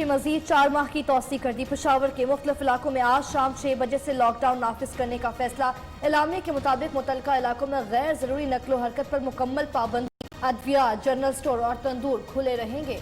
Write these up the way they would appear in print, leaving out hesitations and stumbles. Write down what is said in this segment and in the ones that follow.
की मजीद 4 माह की तौसी कर दी। पेशावर के मुख्तलिफ इलाकों में आज शाम 6 बजे से लॉकडाउन नाफिज करने का फैसला। एलामिया के मुताबिक मुतलका इलाकों में गैर जरूरी नकलो हरकत पर मुकम्मल पाबंदी। अदविया, जनरल स्टोर और तंदूर खुले रहेंगे।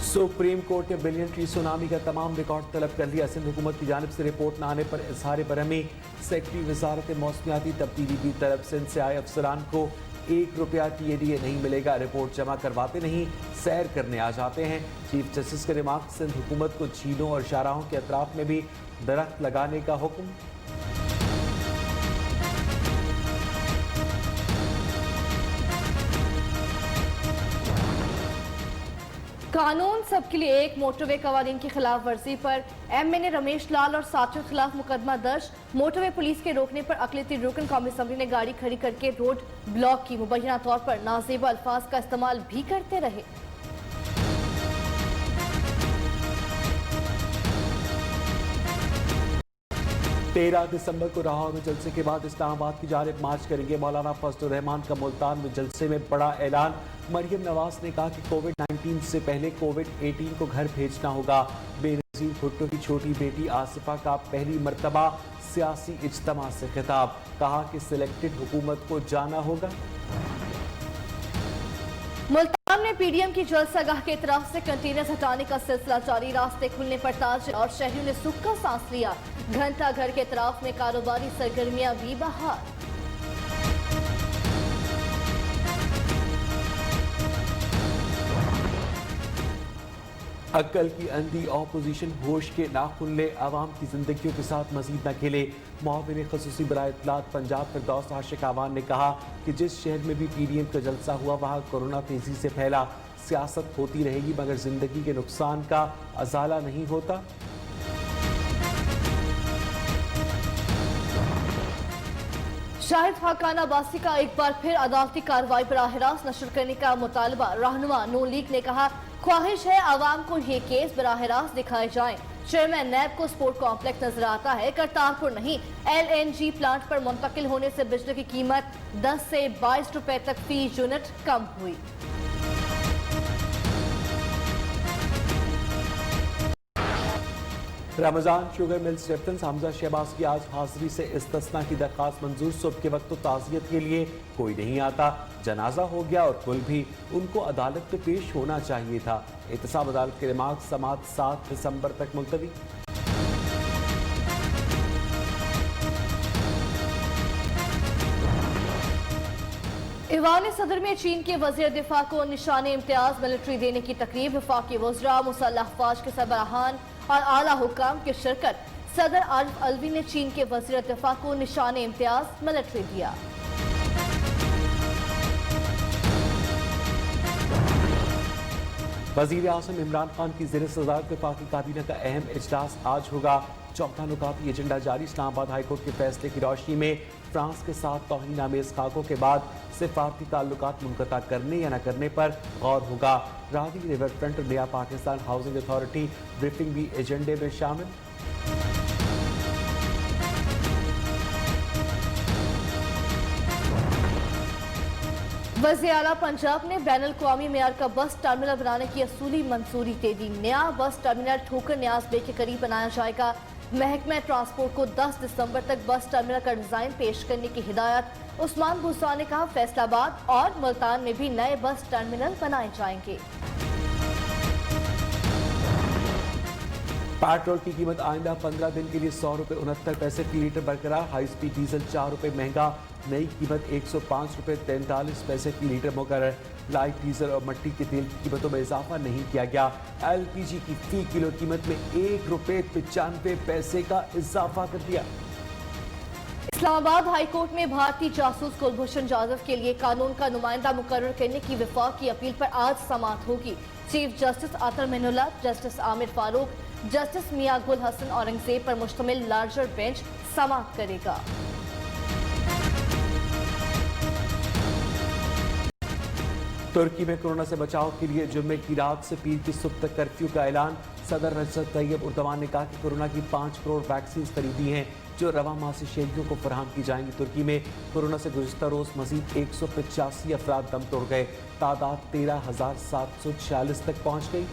सुप्रीम कोर्ट ने बिलियन ट्री सुनामी का तमाम रिकॉर्ड तलब कर लिया। सिंध हुकूमत की जानिब से रिपोर्ट न आने पर इजहार बरहमी। सेक्रेटरी वजारत मौसमियाती तब्दीली की तरफ सिंध से आए अफसरान को ₹1 TADA नहीं मिलेगा। रिपोर्ट जमा करवाते नहीं, सैर करने आ जाते हैं। चीफ जस्टिस के रिमार्क। सिंध हुकूमत को झीलों और शाहराहों के अतराफ में भी दरख्त लगाने का हुक्म। कानून सबके लिए एक मोटरवे कवानीन की खिलाफ वर्जी पर MNA रमेश लाल और साथियों के खिलाफ मुकदमा दर्ज। मोटरवे पुलिस के रोकने पर अक़लियती रुकन कौमी असम्बली ने गाड़ी खड़ी करके रोड ब्लॉक की। मुबैना तौर पर नाज़ेबा अल्फाज का इस्तेमाल भी करते रहे। 13 दिसंबर को लाहौर में जलसे के बाद इस्लामाबाद की जानिब मार्च करेंगे। मौलाना फजलुर रहमान का मुल्तान में जलसे में बड़ा ऐलान। मरियम नवाज ने कहा कि कोविड-19 से पहले कोविड-18 को घर भेजना होगा। बेनज़ीर भुट्टो की छोटी बेटी आसिफा का पहली मरतबा सियासी इज्तिमा से खिताब। कहा कि सिलेक्टेड हुकूमत को जाना होगा। मुल्तान में PDM की जलसागाह के तरफ से कंटेनर हटाने का सिलसिला जारी। रास्ते खुलने पर ताज और शहरियों ने सुख का सांस लिया। घंटा घर के तरफ में कारोबारी सरगर्मियां भी बहाल। अक्ल की अंधी ऑपोजिशन होश के नाखुन ले, आवाम की जिंदगियों के साथ मजीद न खेले। मुआविन खसूसी बराए इत्तलात पंजाब फिरदौस आशिक आवान ने कहा कि जिस शहर में भी PDM का जलसा हुआ वहाँ कोरोना तेजी से फैला। सियासत होती रहेगी मगर जिंदगी के नुकसान का अजाला नहीं होता। शाहिद खाकान अब्बासी का एक बार फिर अदालती कार्रवाई बराह रास्त नशर करने का मुतालबा। रहनुमा नून लीग ने कहा ख्वाहिश है आवाम को ये केस बराह रास्त दिखाए जाएं। चेयरमैन नैब को स्पोर्ट कॉम्प्लेक्स नजर आता है, करतारपुर नहीं। LNG प्लांट पर मुंतकिल होने से बिजली की कीमत 10 से 22 रुपए तक फी यूनिट कम हुई। Ramzan Sugar Mills reference Hamza Shahbaz की आज हाजिरी से इस्तिस्ना की दरखास्त मंजूर। सुबह के वक्त तो ताज़ियत के लिए कोई नहीं आता, जनाजा हो गया और कुल भी उनको अदालत में पेश होना चाहिए था। एहतसाब अदालत के रिमार्क। समात 7 दिसंबर तक मुलतवी। ईवान सदर में चीन के वज़ीर दिफा को निशान इम्तियाज मिलिट्री देने की तकरीब। वफाकी वज़रा, मुसल्लह अफवाज के सरबराहान और आला हुकाम की शिरकत। सदर आरिफ अलवी ने चीन के वज़ीर दिफा को निशान इम्तियाज मिलिट्री दिया। वज़ीर आज़म इमरान खान की ज़ेर सदारत वफाकी काबीना का अहम इजलास आज होगा। 14 नुकाती एजेंडा जारी। इस्लामाबाद हाईकोर्ट के फैसले की रोशनी में फ्रांस के साथ तौहीन आमेज खाकों के बाद सिफारती ताल्लुकात मुनक़ता करने या न करने पर गौर होगा। रावी रिवर फ्रंट और नया पाकिस्तान हाउसिंग अथॉरिटी ब्रीफिंग भी एजेंडे में शामिल। वज़ीर आला पंजाब ने बैनुल अक़वामी मेयार का बस टर्मिनल बनाने की असूली मंजूरी दे दी। नया बस टर्मिनल ठोकर न्याज बे के करीब बनाया जाएगा। महकमा ट्रांसपोर्ट को 10 दिसंबर तक बस टर्मिनल का डिजाइन पेश करने की हिदायत। उस्मान भूसा ने कहा फैसलाबाद और मुल्तान में भी नए बस टर्मिनल बनाए जाएंगे। पेट्रोल की कीमत आइंदा 15 दिन के लिए 100 रुपये 69 पैसे फी लीटर बरकरार। हाई स्पीड डीजल 4 रुपये महंगा। नई कीमत 105 रुपये 43 पैसे फी लीटर मुकर्रर। लाइट डीजल और मिट्टी के तेल की कीमतों में इजाफा नहीं किया गया। LPG की फी किलो कीमत में 1 रुपये 95 पैसे का इजाफा कर दिया। इस्लामाबाद हाई कोर्ट में भारतीय जासूस कुलभूषण जाधव के लिए कानून का नुमाइंदा मुकर्रर करने की वफाक की अपील पर आज समाअत होगी। चीफ जस्टिस अतर मिनुल्लाह, जस्टिस आमिर फारूक, जस्टिस मियां गुल हसन औरंगजेब पर मुश्तमिल लार्जर बेंच समाअत करेगा। तुर्की में कोरोना से बचाव के लिए जुम्मे की रात से पीर की सुबह तक कर्फ्यू का ऐलान। सदर रजब तैयब उर्दवान ने कहा कि कोरोना की 5 करोड़ वैक्सीन खरीदी हैं जो रवा माह से शहरियों को फराहम की जाएंगी। तुर्की में कोरोना से गुज़िश्ता रोज मजीद 185 अफराद दम तोड़ गए। तादाद 13,746 तक पहुंच गई।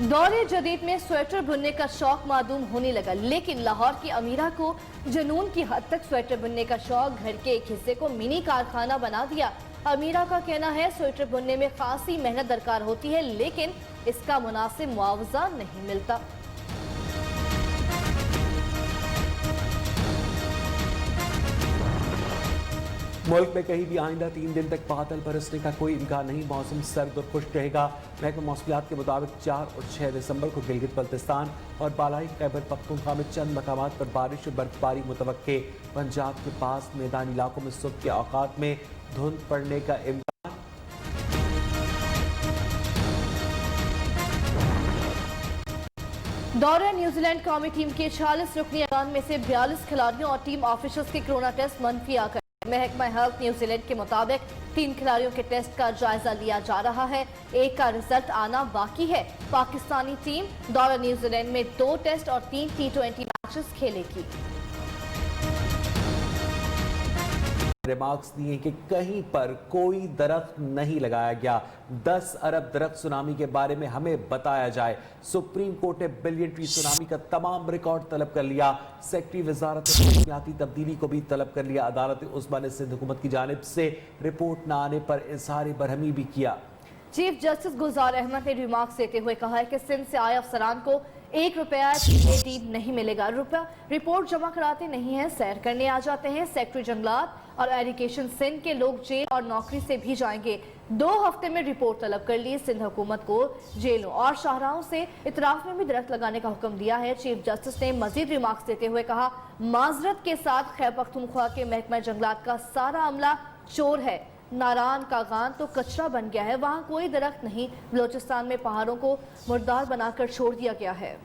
दौरे जदीद में स्वेटर बुनने का शौक मादूम होने लगा, लेकिन लाहौर की अमीरा को जुनून की हद तक स्वेटर बुनने का शौक घर के एक हिस्से को मिनी कारखाना बना दिया। अमीरा का कहना है स्वेटर बुनने में खासी मेहनत दरकार होती है, लेकिन इसका मुनासिब मुआवजा नहीं मिलता। मुल्क में कहीं भी आइंदा 3 दिन तक बादल बरसने का कोई इम्कान नहीं। मौसम सर्द और खुश्क रहेगा। महकमा मौसमियात के मुताबिक 4 और 6 दिसंबर को गिलगित बल्तिस्तान और बालाई खैबर पख्तूनख्वा में चंद मकामात पर बारिश और बर्फबारी मुतवक्के। पंजाब के पास मैदानी इलाकों में सुबह के औकात में धुंध पड़ने का इम्कान। दौरे न्यूजीलैंड कौमी टीम के 46 रुकनी अवान में से 42 खिलाड़ियों और टीम ऑफिसर्स के कोरोना टेस्ट मनफी आकर। महकमा हेल्थ न्यूजीलैंड के मुताबिक 3 खिलाड़ियों के टेस्ट का जायजा लिया जा रहा है, एक का रिजल्ट आना बाकी है। पाकिस्तानी टीम दौरे न्यूजीलैंड में 2 टेस्ट और 3 T20 मैचेस खेलेगी। रिमार्क्स दिए कि कहीं पर कोई दरख्त नहीं लगाया गया। 10 अरब दरख्त सुनामी के बारे में हमें बताया जाए। सुप्रीम कोर्ट ने बिलियन ट्री सुनामी का तमाम रिकॉर्ड तलब कर लिया। सेक्रेटरी वजारत मौसमियाती तब्दीली को भी तलब कर लिया। अदालत उस्मा ने सिंध हुकूमत की जानिब से रिपोर्ट न आने पर इजहार बरहमी भी किया। चीफ जस्टिस गुलजार अहमद ने रिमार्क्स देते हुए कहा है कि सिंध से आए अफसरान को ₹1 नहीं मिलेगा। रुपया रिपोर्ट जमा कराते नहीं है, सैर करने आ जाते हैं। सेक्रेटरी जंगलात और एजुकेशन सिंध के लोग जेल और नौकरी से भी जाएंगे। 2 हफ्ते में रिपोर्ट तलब कर ली। सिंध हुकूमत को जेलों और शाहराहों से इतराफ में भी दरख्त लगाने का हुक्म दिया है। चीफ जस्टिस ने मजीद रिमार्क्स देते हुए कहा, माजरत के साथ खैबर पख्तूनख्वा के महकमा जंगलात का सारा अमला चोर है। नारान का गान तो कचरा बन गया है, वहाँ कोई दरख्त नहीं। बलोचिस्तान में पहाड़ों को मुर्दार बनाकर छोड़ दिया गया है।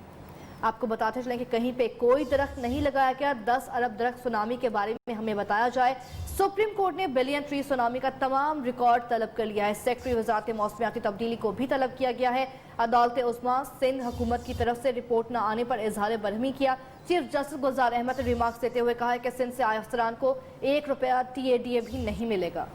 आपको बताते चलें कि कहीं पे कोई दरख्त नहीं लगाया गया। 10 अरब दरख्त सुनामी के बारे में हमें बताया जाए। सुप्रीम कोर्ट ने बिलियन ट्री सुनामी का तमाम रिकॉर्ड तलब कर लिया है। सेक्रेटरी वजारत मौसमियाती तब्दीली को भी तलब किया गया है। अदालत उस्मा सिंध हुकूमत की तरफ से रिपोर्ट न आने पर इजहार बरहमी किया। चीफ जस्टिस गुलजार अहमद ने रिमार्क्स देते हुए कहा है कि सिंध से आए अफसरान को ₹1 TADA भी नहीं मिलेगा।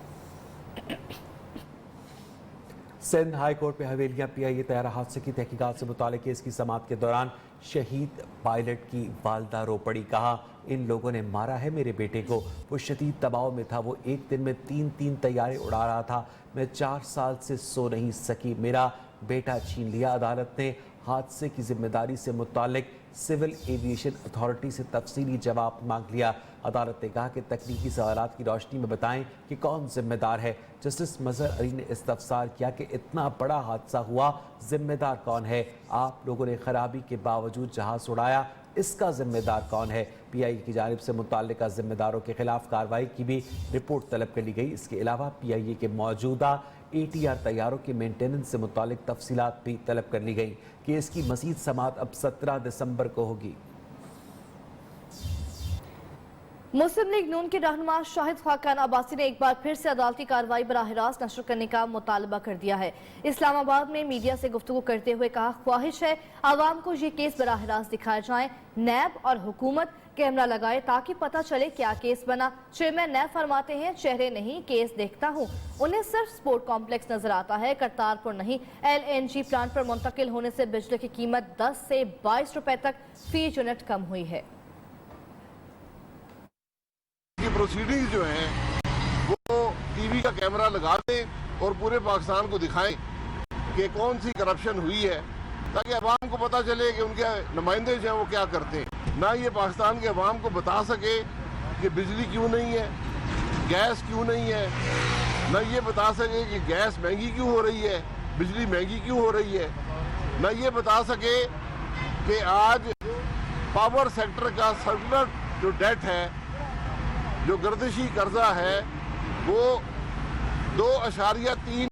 सिंध हाई कोर्ट में हवेलियां PIA तैयारा हादसे की तहकीकात से मुताल्लिक केस की समाअत के दौरान शहीद पायलट की वालदा रो पड़ी। कहा, इन लोगों ने मारा है मेरे बेटे को। वो शदीद दबाव में था। वो एक दिन में 3 तैयारे उड़ा रहा था। मैं 4 साल से सो नहीं सकी। मेरा बेटा छीन लिया। अदालत ने हादसे की जिम्मेदारी से मुताल्लिक सिविल एविएशन अथॉरिटी से तफसीली जवाब मांग लिया। अदालत ने कहा कि तकनीकी सवालात की रोशनी में बताएं कि कौन जिम्मेदार है। जस्टिस मजहर अली ने इस्तफसार किया कि इतना बड़ा हादसा हुआ, जिम्मेदार कौन है? आप लोगों ने खराबी के बावजूद जहाज उड़ाया, इसका जिम्मेदार कौन है? PIA की जानिब से मुतल्लिका जिम्मेदारों के खिलाफ कार्रवाई की भी रिपोर्ट तलब कर ली गई। इसके अलावा PIA के मौजूदा ATR तैयारों के मेंटेनेंस से मुतालिक तफसीलात भी तलब कर ली गई। केस की मजीद समाअत अब 17 दिसंबर को होगी। मुस्लिम लीग नून के रहनुमा शाहिद खाकान अब्बासी ने एक बार फिर से अदालती कार्रवाई बराह रास्त नशर करने का मुतालबा कर दिया है। इस्लामाबाद में मीडिया से गुफ्तगू करते हुए कहा, ख्वाहिश है आवाम को ये केस बराह रास्त दिखाए जाएं। नैब और हुकूमत कैमरा लगाए ताकि पता चले क्या केस बना। चेयरमैन नैब फरमाते हैं, चेहरे नहीं केस देखता हूँ। उन्हें सिर्फ स्पोर्ट कॉम्प्लेक्स नजर आता है, करतारपुर नहीं। LNG प्लांट पर मुंतकिल होने से बिजली की कीमत 10 से 22 रुपए तक फी यूनिट कम हुई है। प्रोसीडिंग्स जो हैं वो टीवी का कैमरा लगा दें और पूरे पाकिस्तान को दिखाएं कि कौन सी करप्शन हुई है, ताकि अवाम को पता चले कि उनके नुमाइंदे जो हैं वो क्या करते हैं। ना ये पाकिस्तान के अवाम को बता सके कि बिजली क्यों नहीं है, गैस क्यों नहीं है, ना ये बता सके कि गैस महंगी क्यों हो रही है, बिजली महंगी क्यों हो रही है, ना ये बता सके कि आज पावर सेक्टर का सर्कुलर जो डेट है, जो गर्दिशी कर्जा है, वो 2.3